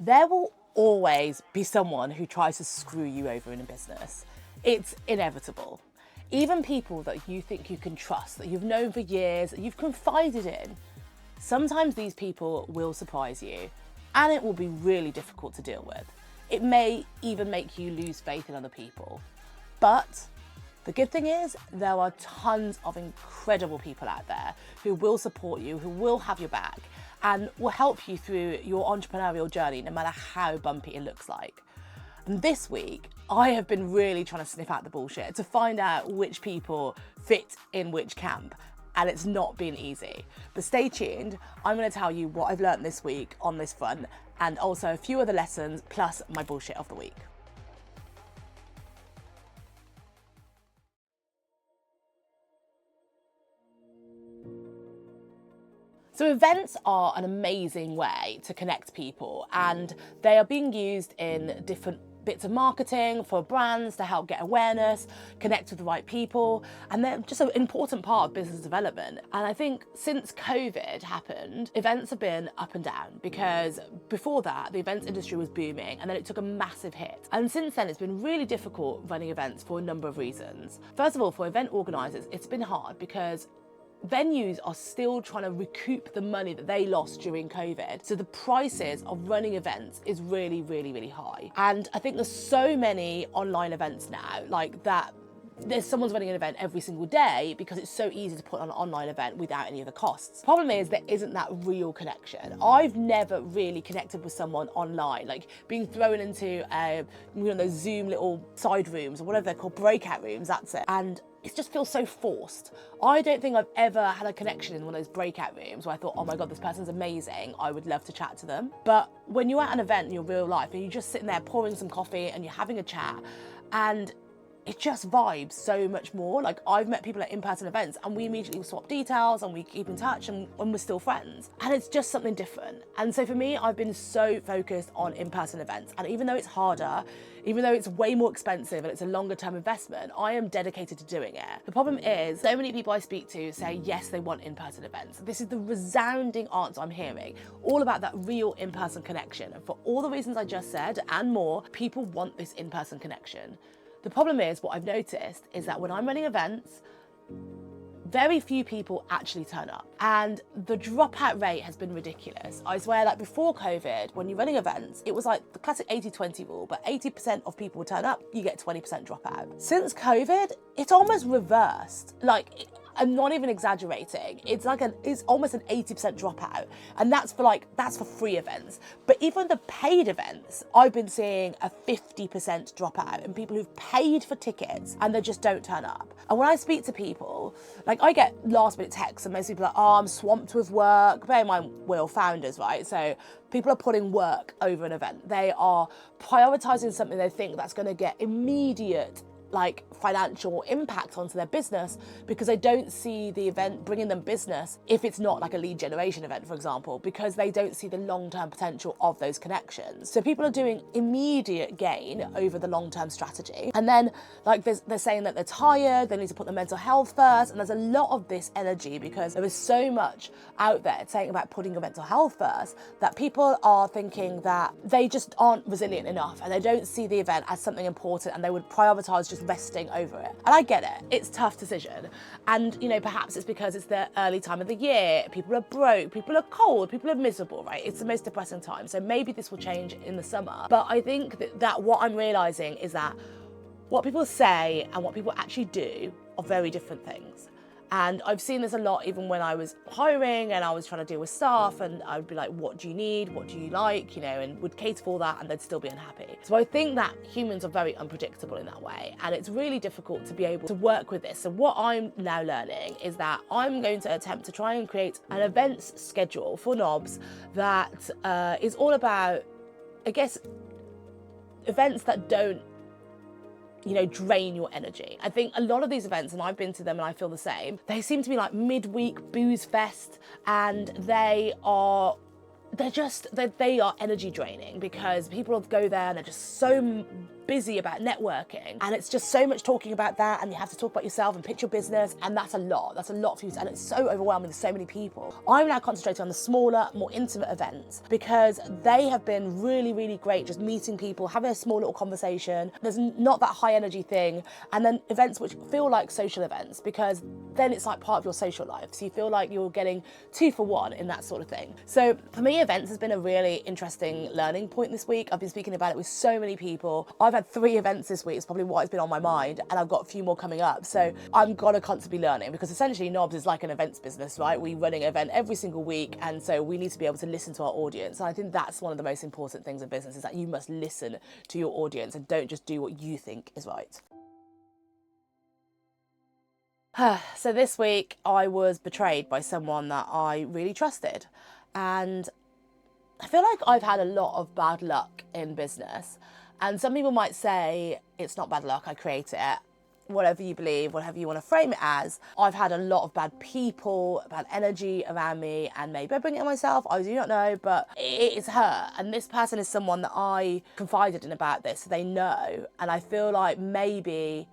There will always be someone who tries to screw you over in a business. It's inevitable. Even people that you think you can trust, that you've known for years, that you've confided in, sometimes these people will surprise you and it will be really difficult to deal with. It may even make you lose faith in other people. But the good thing is there are tons of incredible people out there who will support you, who will have your back and will help you through your entrepreneurial journey, no matter how bumpy it looks like. And this week, I have been really trying to sniff out the bullshit to find out which people fit in which camp. And it's not been easy. But stay tuned. I'm going to tell you what I've learned this week on this front, and also a few other lessons, plus my bullshit of the week. So events are an amazing way to connect people, and they are being used in different bits of marketing for brands to help get awareness, connect with the right people, and they're just an important part of business development. And I think since COVID happened, events have been up and down, because before that, the events industry was booming and then it took a massive hit. And since then, it's been really difficult running events for a number of reasons. First of all, for event organisers, it's been hard because venues are still trying to recoup the money that they lost during COVID. So the prices of running events is really, really, really high. And I think there's so many online events now, like that someone's running an event every single day because it's so easy to put on an online event without any of the costs. Problem is there isn't that real connection. I've never really connected with someone online, like being thrown into those Zoom little side rooms or whatever they're called, breakout rooms, that's it. And it just feels so forced. I don't think I've ever had a connection in one of those breakout rooms where I thought, oh my God, this person's amazing, I would love to chat to them. But when you're at an event in your real life and you're just sitting there pouring some coffee and you're having a chat, and it just vibes so much more. Like, I've met people at in-person events and we immediately swap details and we keep in touch and we're still friends. And it's just something different. And so for me, I've been so focused on in-person events. And even though it's harder, even though it's way more expensive and it's a longer term investment, I am dedicated to doing it. The problem is, so many people I speak to say, yes, they want in-person events. This is the resounding answer I'm hearing, all about that real in-person connection. And for all the reasons I just said and more, people want this in-person connection. The problem is, what I've noticed is that when I'm running events, very few people actually turn up, and the dropout rate has been ridiculous. I swear, like before COVID, when you're running events, it was like the classic 80-20 rule, but 80% of people would turn up, you get 20% dropout. Since COVID, it's almost reversed. Like, I'm not even exaggerating. It's almost an 80% dropout. And that's for free events. But even the paid events, I've been seeing a 50% dropout, and people who've paid for tickets and they just don't turn up. And when I speak to people, like, I get last minute texts and most people are like, oh, I'm swamped with work. Bear in mind, we're all founders, right? So people are putting work over an event. They are prioritizing something they think that's going to get immediate financial impact onto their business, because they don't see the event bringing them business if it's not like a lead generation event, for example, because they don't see the long-term potential of those connections. So people are doing immediate gain over the long-term strategy. And then they're saying that they're tired, they need to put their mental health first. And there's a lot of this energy because there is so much out there saying about putting your mental health first, that people are thinking that they just aren't resilient enough and they don't see the event as something important, and they would prioritize just resting over it. And I get it, it's a tough decision. And perhaps it's because it's the early time of the year, people are broke, people are cold, people are miserable, right? It's the most depressing time. So maybe this will change in the summer. But I think that what I'm realizing is that what people say and what people actually do are very different things. And I've seen this a lot even when I was hiring and I was trying to deal with staff, and I would be like, what do you need? What do you like? And would cater for that, and they'd still be unhappy. So I think that humans are very unpredictable in that way, and it's really difficult to be able to work with this. So what I'm now learning is that I'm going to attempt to try and create an events schedule for knobs that is all about, I guess, events that don't drain your energy. I think a lot of these events, and I've been to them and I feel the same, they seem to be like midweek booze fest, and they are energy draining because people go there and they're just so busy about networking, and it's just so much talking about that, and you have to talk about yourself and pitch your business, and that's a lot for you to, and it's so overwhelming, there's so many people. I'm now concentrating on the smaller, more intimate events because they have been really, really great, just meeting people, having a small little conversation. There's not that high energy thing, and then events which feel like social events because then it's like part of your social life, so you feel like you're getting 2 for 1 in that sort of thing. So for me, events has been a really interesting learning point this week. I've been speaking about it with so many people. I've had 3 events this week, it's probably what has been on my mind, and I've got a few more coming up, so I'm gonna constantly be learning because essentially Knobs is like an events business, right? We're running an event every single week, and so we need to be able to listen to our audience, and I think that's one of the most important things in business, is that you must listen to your audience and don't just do what you think is right. So this week I was betrayed by someone that I really trusted, and I feel like I've had a lot of bad luck in business, and some people might say it's not bad luck, I create it. Whatever you believe, whatever you want to frame it as. I've had a lot of bad people, bad energy around me, and maybe I bring it on myself, I do not know, but it's her. And this person is someone that I confided in about this, so they know. And I feel like maybe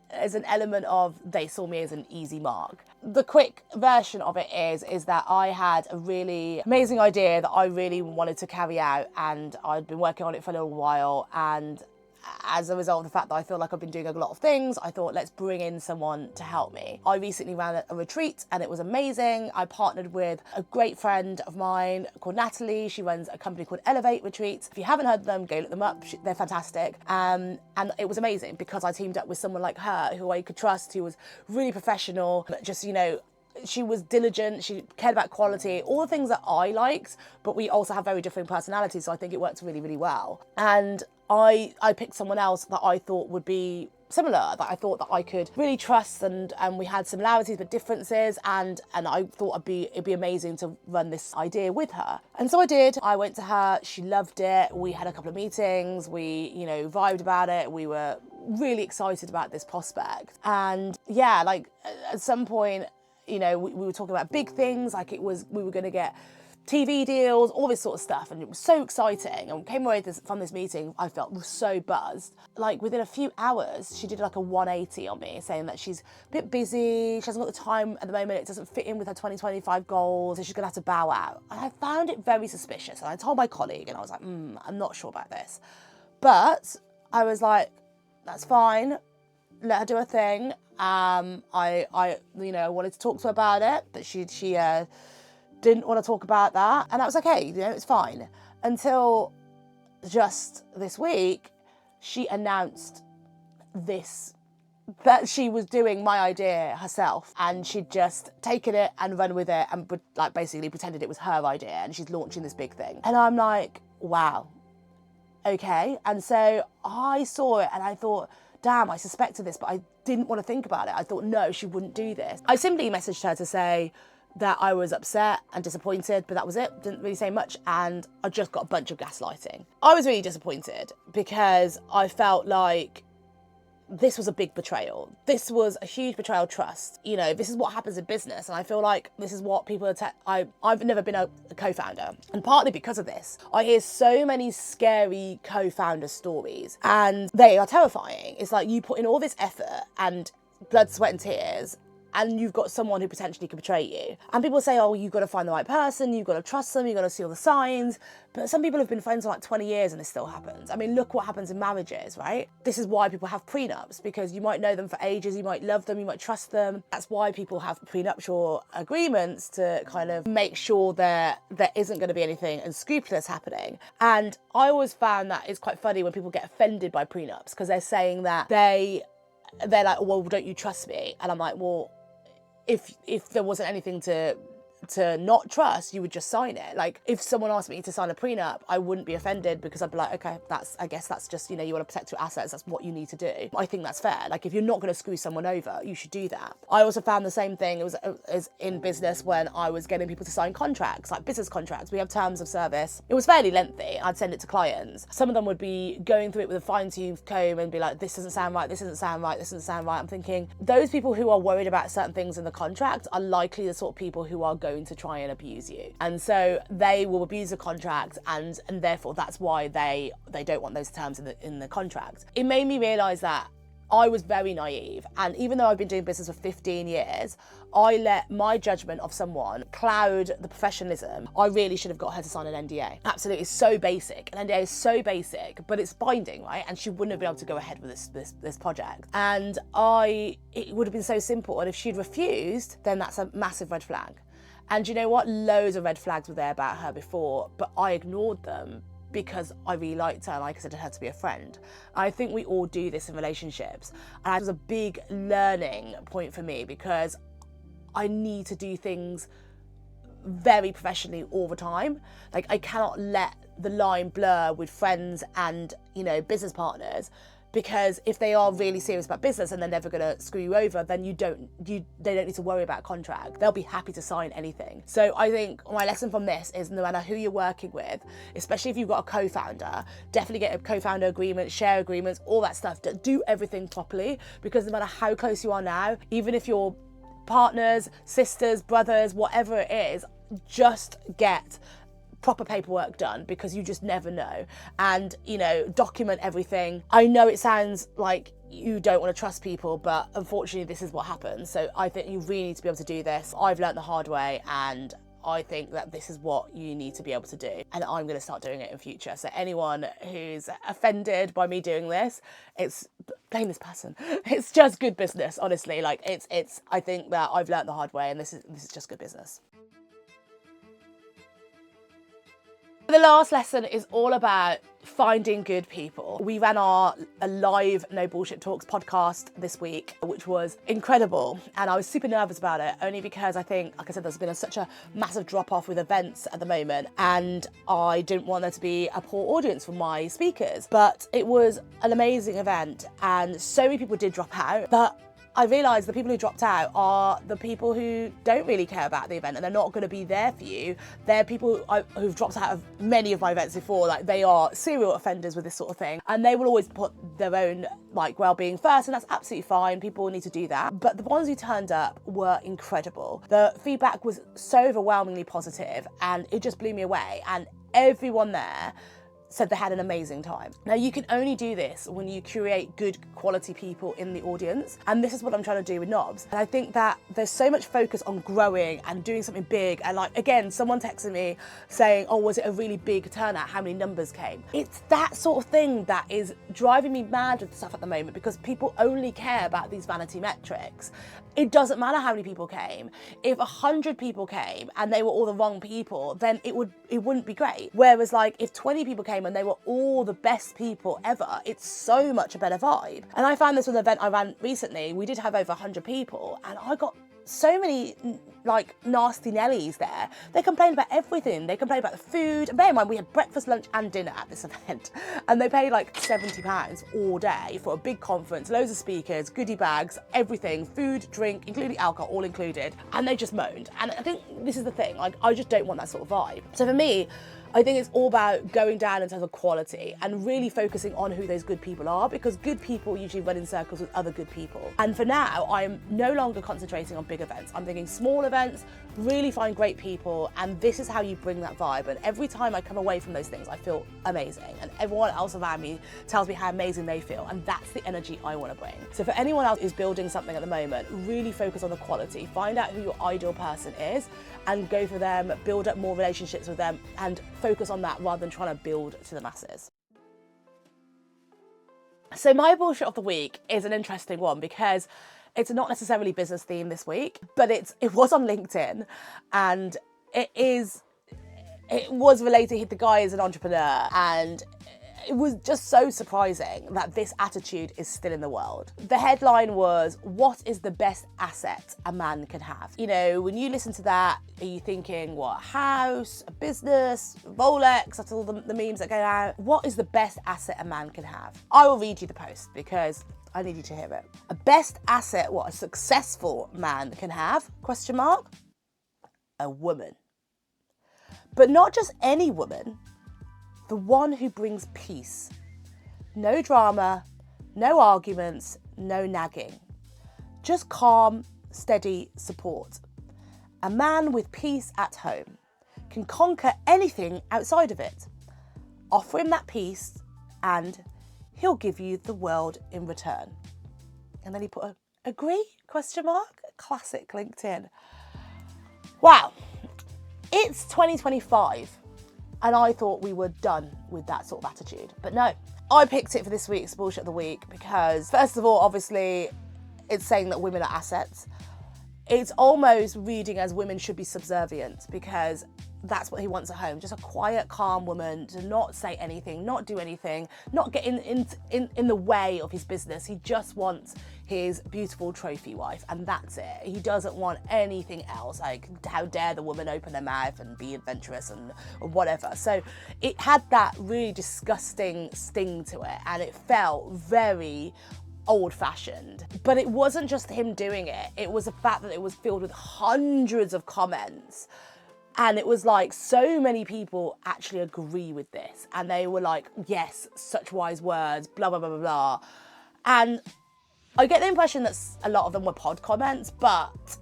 there's an element of they saw me as an easy mark. The quick version of it is that I had a really amazing idea that I really wanted to carry out, and I'd been working on it for a little while, and as a result of the fact that I feel like I've been doing a lot of things, I thought, let's bring in someone to help me. I recently ran a retreat and it was amazing. I partnered with a great friend of mine called Natalie. She runs a company called Elevate Retreats. If you haven't heard of them, go look them up. They're fantastic. And it was amazing because I teamed up with someone like her who I could trust, who was really professional, just, you know, she was diligent, she cared about quality, all the things that I liked, but we also have very different personalities, so I think it worked really, really well. And I picked someone else that I thought would be similar, that I thought that I could really trust, and we had similarities but differences, and I thought it'd be amazing to run this idea with her. And so I did. I went to her, she loved it, we had a couple of meetings, we, you know, vibed about it, we were really excited about this prospect. And yeah, like at some point, you know, we were talking about big things, like we were going to get TV deals, all this sort of stuff, and it was so exciting. And we came away from this meeting, I felt so buzzed. Like within a few hours, she did like a 180 on me, saying that she's a bit busy, she hasn't got the time at the moment, it doesn't fit in with her 2025 goals, so she's gonna have to bow out. And I found it very suspicious, and I told my colleague, and I was like, I'm not sure about this. But I was like, that's fine, let her do her thing. I you know, wanted to talk to her about it, but she didn't want to talk about that, and that was okay, you know, it's fine. Until just this week, she announced that she was doing my idea herself, and she'd just taken it and run with it, and like basically pretended it was her idea, and she's launching this big thing. And I'm like, wow, okay. And so I saw it and I thought, damn, I suspected this, but I didn't want to think about it. I thought, no, she wouldn't do this. I simply messaged her to say that I was upset and disappointed, but that was it. Didn't really say much, and I just got a bunch of gaslighting. I was really disappointed because I felt like this was a big betrayal. This was a huge betrayal of trust. You know, this is what happens in business, and I feel like this is what people I've never been a co-founder, and partly because of this, I hear so many scary co-founder stories, and they are terrifying. It's like you put in all this effort and blood, sweat and tears, and you've got someone who potentially could betray you. And people say, oh, you've got to find the right person, you've got to trust them, you've got to see all the signs. But some people have been friends for like 20 years and this still happens. I mean, look what happens in marriages, right? This is why people have prenups, because you might know them for ages, you might love them, you might trust them. That's why people have prenuptial agreements, to kind of make sure that there isn't going to be anything unscrupulous happening. And I always found that it's quite funny when people get offended by prenups, because they're saying that they're like, well, don't you trust me? And I'm like, well, if there wasn't anything to not trust, you would just sign it. Like, if someone asked me to sign a prenup, I wouldn't be offended, because I'd be like, okay, I guess that's just, you know, you want to protect your assets, that's what you need to do. I think that's fair. Like, if you're not going to screw someone over, you should do that. I also found the same thing as in business when I was getting people to sign contracts, like business contracts. We have terms of service. It was fairly lengthy. I'd send it to clients. Some of them would be going through it with a fine-tooth comb and be like, this doesn't sound right, this doesn't sound right, this doesn't sound right. I'm thinking, those people who are worried about certain things in the contract are likely the sort of people who are going going to try and abuse you. And so they will abuse the contract, and therefore that's why they don't want those terms in the contract. It made me realise that I was very naive, and even though I've been doing business for 15 years, I let my judgment of someone cloud the professionalism. I really should have got her to sign an NDA. Absolutely, it's so basic. An NDA is so basic, but it's binding, right? And she wouldn't have been able to go ahead with this project. And it would have been so simple. And if she'd refused, then that's a massive red flag. And you know what? Loads of red flags were there about her before, but I ignored them because I really liked her and I considered her to be a friend. I think we all do this in relationships. And it was a big learning point for me because I need to do things very professionally all the time. Like, I cannot let the line blur with friends and, you know, business partners, because if they are really serious about business and they're never going to screw you over, then they don't need to worry about contract. They'll be happy to sign anything. So I think my lesson from this is, no matter who you're working with, especially if you've got a co-founder, definitely get a co-founder agreement, share agreements, all that stuff. Do everything properly, because no matter how close you are now, even if you're partners, sisters, brothers, whatever it is, just get proper paperwork done, because you just never know. And, you know, document everything. I know it sounds like you don't want to trust people, but unfortunately this is what happens. So I think you really need to be able to do this. I've learned the hard way, and I think that this is what you need to be able to do, and I'm going to start doing it in future. So anyone who's offended by me doing this, blame this person. It's just good business, honestly. Like, I think that I've learned the hard way, and this is just good business. The last lesson is all about finding good people. We ran a live No Bullshit Talks podcast this week, which was incredible. And I was super nervous about it, only because I think, like I said, there's been such a massive drop off with events at the moment. And I didn't want there to be a poor audience for my speakers. But it was an amazing event, and so many people did drop out. But I realised the people who dropped out are the people who don't really care about the event, and they're not going to be there for you. They're people who've dropped out of many of my events before. Like, they are serial offenders with this sort of thing, and they will always put their own well-being first, and that's absolutely fine. People need to do that. But the ones who turned up were incredible. The feedback was so overwhelmingly positive, and it just blew me away. And everyone there said they had an amazing time. Now, you can only do this when you create good quality people in the audience, and this is what I'm trying to do with Knobs. And I think that there's so much focus on growing and doing something big, and like, again, someone texted me saying, oh, was it a really big turnout? How many numbers came? It's that sort of thing that is driving me mad with stuff at the moment, because people only care about these vanity metrics. It doesn't matter how many people came. If 100 people came and they were all the wrong people, then it wouldn't be great. Whereas, like, if 20 people came and they were all the best people ever, it's so much a better vibe. And I found this with an event I ran recently. We did have over 100 people, and I got so many like nasty Nellies there. They complained about everything. They complained about the food. Bear in mind, we had breakfast, lunch and dinner at this event, and they paid like £70 all day for a big conference, loads of speakers, goodie bags, everything, food, drink, including alcohol, all included. And they just moaned. And I think this is the thing, like, I just don't want that sort of vibe. So for me, I think it's all about going down in terms of quality and really focusing on who those good people are, because good people usually run in circles with other good people. And for now, I'm no longer concentrating on big events. I'm thinking small events, really find great people, and this is how you bring that vibe. And every time I come away from those things, I feel amazing, and everyone else around me tells me how amazing they feel, and that's the energy I want to bring. So for anyone else who's building something at the moment, really focus on the quality. Find out who your ideal person is and go for them, build up more relationships with them, and focus on that rather than trying to build to the masses. So my bullshit of the week is an interesting one, because it's not necessarily business themed this week, but it was on LinkedIn, and it was related. The guy is an entrepreneur, and it was just so surprising that this attitude is still in the world. The headline was, what is the best asset a man can have? You know, when you listen to that, are you thinking, what, a house, a business, Rolex? That's all the memes that go out. What is the best asset a man can have? I will read you the post because I need you to hear it. A best asset, what a successful man can have, ? A woman. But not just any woman, the one who brings peace. No drama, no arguments, no nagging. Just calm, steady support. A man with peace at home can conquer anything outside of it. Offer him that peace and he'll give you the world in return. And then he put a agree, question mark, classic LinkedIn. Wow, it's 2025 and I thought we were done with that sort of attitude, but no. I picked it for this week's Bullshit of the Week because first of all, obviously, it's saying that women are assets. It's almost reading as women should be subservient because that's what he wants at home. Just a quiet, calm woman to not say anything, not do anything, not get in the way of his business. He just wants his beautiful trophy wife and that's it. He doesn't want anything else. Like, how dare the woman open her mouth and be adventurous and whatever. So it had that really disgusting sting to it and it felt very old-fashioned. But it wasn't just him doing it. It was the fact that it was filled with hundreds of comments. And it was like so many people actually agree with this. And they were like, yes, such wise words, blah, blah, blah, blah, blah. And I get the impression that a lot of them were pod comments, but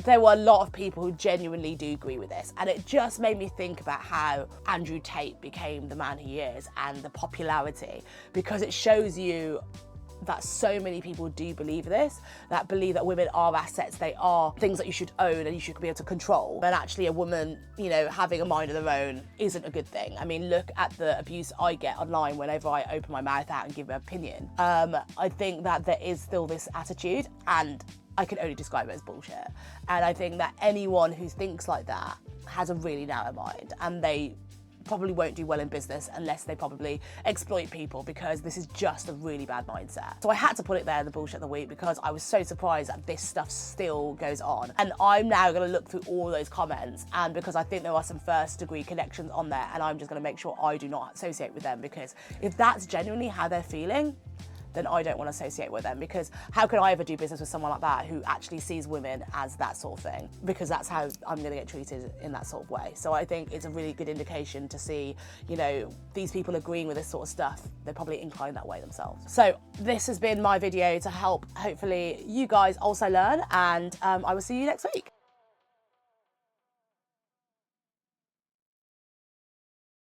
there were a lot of people who genuinely do agree with this. And it just made me think about how Andrew Tate became the man he is and the popularity, because it shows you that so many people do believe this, that believe that women are assets, they are things that you should own and you should be able to control. And actually a woman, you know, having a mind of their own isn't a good thing. I mean, look at the abuse I get online whenever I open my mouth out and give an opinion. I think that there is still this attitude and I can only describe it as bullshit. And I think that anyone who thinks like that has a really narrow mind and they probably won't do well in business unless they probably exploit people, because this is just a really bad mindset. So I had to put it there in the Bullshit of the Week because I was so surprised that this stuff still goes on. And I'm now going to look through all those comments, and because I think there are some first degree connections on there, and I'm just going to make sure I do not associate with them, because if that's genuinely how they're feeling, then I don't want to associate with them, because how can I ever do business with someone like that who actually sees women as that sort of thing? Because that's how I'm going to get treated in that sort of way. So I think it's a really good indication to see, you know, these people agreeing with this sort of stuff, they're probably inclined that way themselves. So this has been my video to help, hopefully, you guys also learn, and I will see you next week.